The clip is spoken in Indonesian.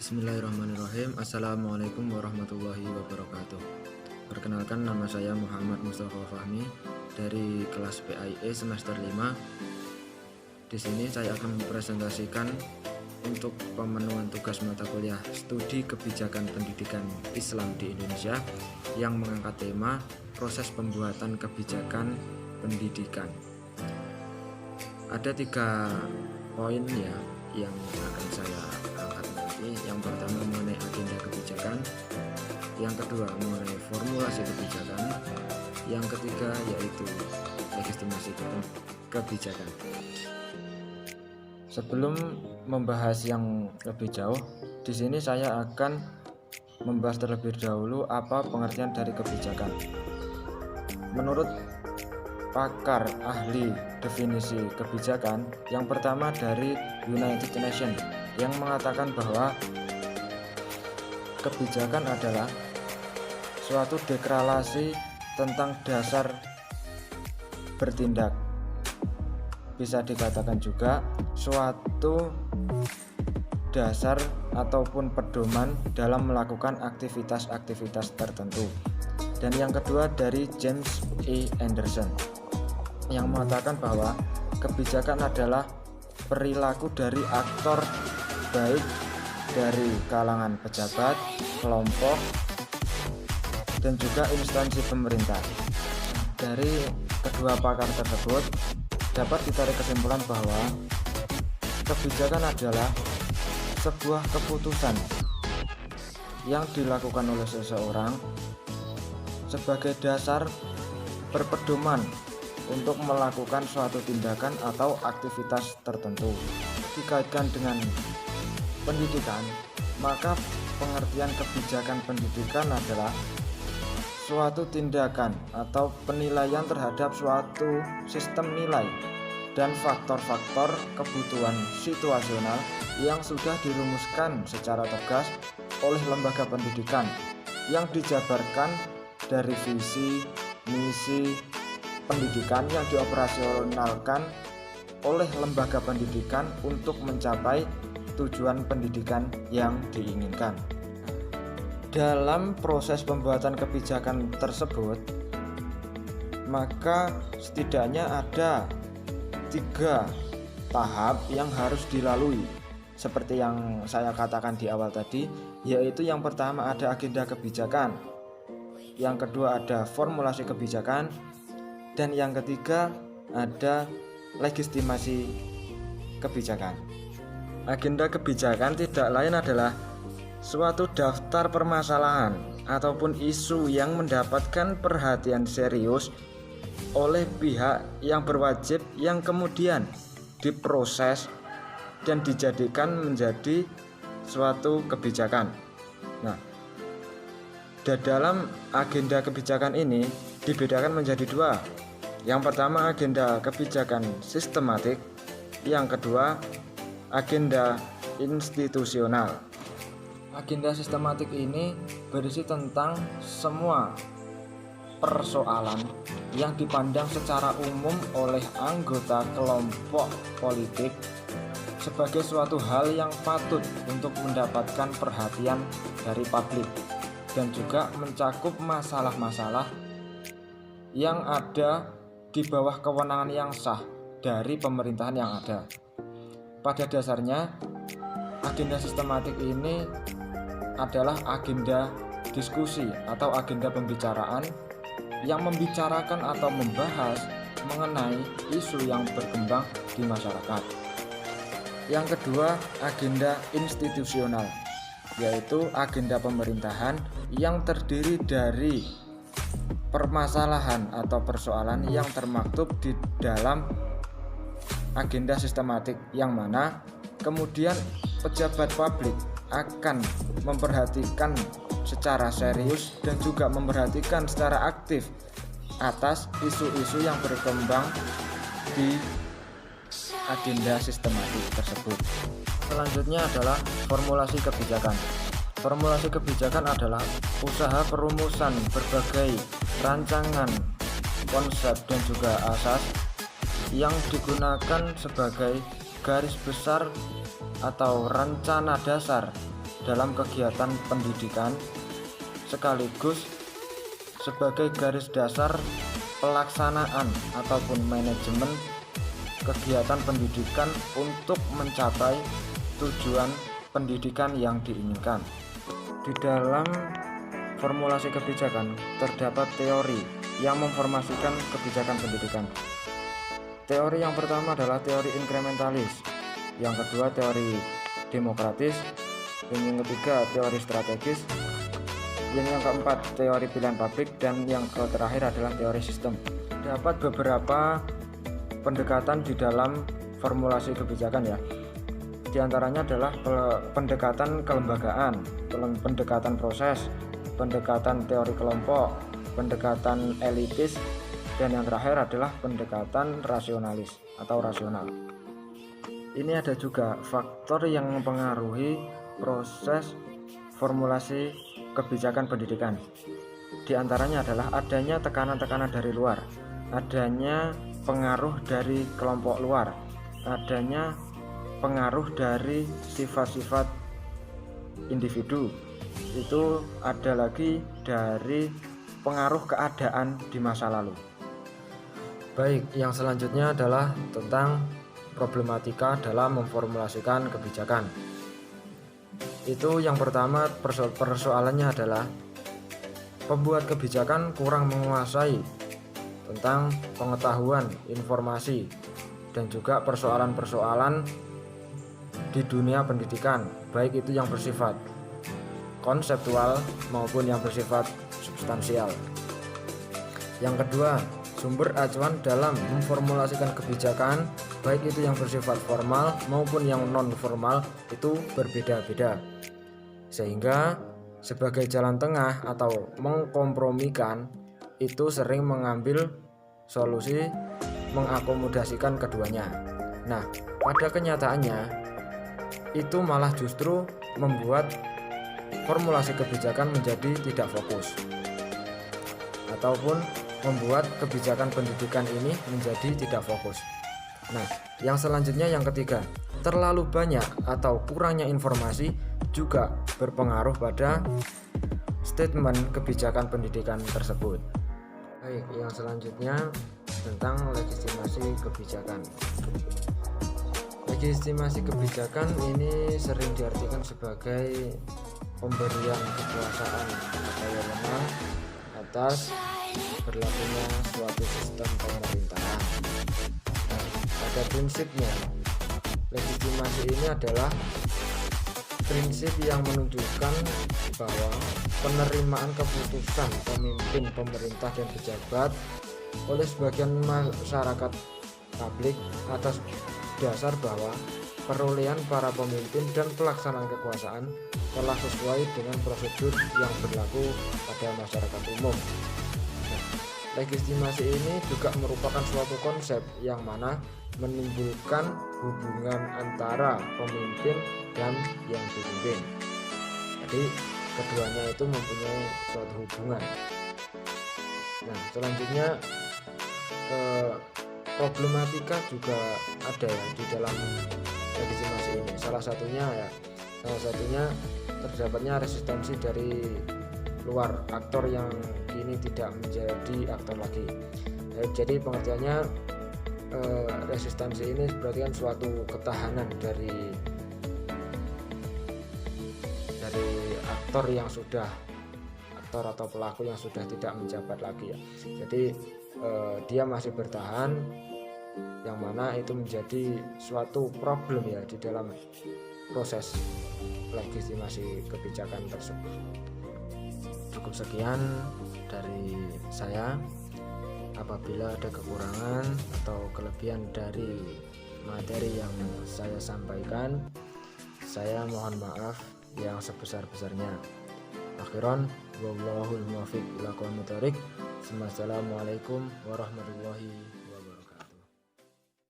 Bismillahirrahmanirrahim. Assalamualaikum warahmatullahi wabarakatuh. Perkenalkan, nama saya Muhammad Mustafa Fahmi dari kelas PAIE semester 5. Di sini saya akan mempresentasikan untuk pemenuhan tugas mata kuliah Studi Kebijakan Pendidikan Islam di Indonesia yang mengangkat tema proses pembuatan kebijakan pendidikan. Ada 3 poin ya yang akan saya angkat nanti. Yang pertama mengenai agenda kebijakan, yang kedua mengenai formulasi kebijakan, yang ketiga yaitu legitimasi kebijakan. Sebelum membahas yang lebih jauh, di sini saya akan membahas terlebih dahulu apa pengertian dari kebijakan. Menurut pakar ahli definisi kebijakan, yang pertama dari United Nations yang mengatakan bahwa kebijakan adalah suatu deklarasi tentang dasar bertindak. Bisa dikatakan juga suatu dasar ataupun pedoman dalam melakukan aktivitas-aktivitas tertentu. Dan yang kedua dari James E. Anderson yang mengatakan bahwa kebijakan adalah perilaku dari aktor, baik dari kalangan pejabat, kelompok, dan juga instansi pemerintah. Dari kedua pakar tersebut dapat ditarik kesimpulan bahwa kebijakan adalah sebuah keputusan yang dilakukan oleh seseorang sebagai dasar berpedoman untuk melakukan suatu tindakan atau aktivitas tertentu. Dikaitkan dengan pendidikan, maka pengertian kebijakan pendidikan adalah suatu tindakan atau penilaian terhadap suatu sistem nilai dan faktor-faktor kebutuhan situasional yang sudah dirumuskan secara tegas oleh lembaga pendidikan yang dijabarkan dari visi, misi pendidikan yang dioperasionalkan oleh lembaga pendidikan untuk mencapai tujuan pendidikan yang diinginkan. Dalam proses pembuatan kebijakan tersebut, maka setidaknya ada 3 tahap yang harus dilalui. Seperti yang saya katakan di awal tadi, yaitu yang pertama ada agenda kebijakan, yang kedua ada formulasi kebijakan, dan yang ketiga ada legitimasi kebijakan. Agenda kebijakan tidak lain adalah suatu daftar permasalahan ataupun isu yang mendapatkan perhatian serius oleh pihak yang berwajib yang kemudian diproses dan dijadikan menjadi suatu kebijakan. Nah, dalam agenda kebijakan ini dibedakan menjadi 2. Yang pertama agenda kebijakan sistematik, yang kedua agenda institusional. Agenda sistematik ini berisi tentang semua persoalan yang dipandang secara umum oleh anggota kelompok politik sebagai suatu hal yang patut untuk mendapatkan perhatian dari publik dan juga mencakup masalah-masalah yang ada di bawah kewenangan yang sah dari pemerintahan yang ada. Pada dasarnya, agenda sistematik ini adalah agenda diskusi atau agenda pembicaraan yang membicarakan atau membahas mengenai isu yang berkembang di masyarakat. Yang kedua, agenda institusional, yaitu agenda pemerintahan yang terdiri dari permasalahan atau persoalan yang termaktub di dalam agenda sistematik, yang mana kemudian pejabat publik akan memperhatikan secara serius dan juga memperhatikan secara aktif atas isu-isu yang berkembang di agenda sistematik tersebut. Selanjutnya adalah formulasi kebijakan. Formulasi kebijakan adalah usaha perumusan berbagai rancangan, konsep, dan juga asas yang digunakan sebagai garis besar atau rencana dasar dalam kegiatan pendidikan sekaligus sebagai garis dasar pelaksanaan ataupun manajemen kegiatan pendidikan untuk mencapai tujuan pendidikan yang diinginkan. Di dalam formulasi kebijakan terdapat teori yang memformasikan kebijakan pendidikan. Teori yang pertama adalah teori inkrementalis, yang kedua teori demokratis, yang ketiga teori strategis, yang keempat teori pilihan publik, dan yang terakhir adalah teori sistem. Dapat beberapa pendekatan di dalam formulasi kebijakan ya. Di antaranya adalah pendekatan kelembagaan, pendekatan proses, pendekatan teori kelompok, pendekatan elitis, dan yang terakhir adalah pendekatan rasionalis atau rasional. Ini ada juga faktor yang mempengaruhi proses formulasi kebijakan pendidikan. Di antaranya adalah adanya tekanan-tekanan dari luar, adanya pengaruh dari kelompok luar, adanya pengaruh dari sifat-sifat individu, itu ada lagi dari pengaruh keadaan di masa lalu. Baik, yang selanjutnya adalah tentang problematika dalam memformulasikan kebijakan. Itu yang pertama, persoalannya adalah pembuat kebijakan kurang menguasai tentang pengetahuan, informasi, dan juga persoalan-persoalan di dunia pendidikan, baik itu yang bersifat konseptual maupun yang bersifat substansial. Yang kedua, sumber acuan dalam memformulasikan kebijakan, baik itu yang bersifat formal maupun yang non formal, itu berbeda-beda, sehingga sebagai jalan tengah atau mengkompromikan itu sering mengambil solusi mengakomodasikan keduanya. Nah, pada kenyataannya itu malah justru membuat formulasi kebijakan menjadi tidak fokus, ataupun membuat kebijakan pendidikan ini menjadi tidak fokus. Nah, yang selanjutnya yang ketiga, terlalu banyak atau kurangnya informasi juga berpengaruh pada statement kebijakan pendidikan tersebut. Baik, yang selanjutnya tentang legitimasi kebijakan. Legitimasi kebijakan ini sering diartikan sebagai pemberian kekuasaan atau wewenang atas berlakunya suatu sistem pemerintahan. Nah, pada prinsipnya legitimasi ini adalah prinsip yang menunjukkan bahwa penerimaan keputusan pemimpin, pemerintah, dan pejabat oleh sebagian masyarakat publik atas dasar bahwa perolehan para pemimpin dan pelaksanaan kekuasaan telah sesuai dengan prosedur yang berlaku pada masyarakat umum. Nah, legitimasi ini juga merupakan suatu konsep yang mana menimbulkan hubungan antara pemimpin dan yang dipimpin. Jadi keduanya itu mempunyai suatu hubungan. Nah, selanjutnya problematika juga ada ya di dalam legitimasi ini. Salah satunya terdapatnya resistensi dari luar, aktor yang kini tidak menjadi aktor lagi. Jadi pengertiannya resistensi ini berarti kan suatu ketahanan dari aktor yang sudah atau pelaku yang sudah tidak menjabat lagi ya. Jadi dia masih bertahan, yang mana itu menjadi suatu problem ya di dalam proses legitimasi kebijakan tersebut. Cukup sekian dari saya. Apabila ada kekurangan atau kelebihan dari materi yang saya sampaikan, saya mohon maaf yang sebesar-besarnya. Akhiran, wallahul muwaffiq ila aqwamit thoriq. Wassalamualaikum warahmatullahi wabarakatuh.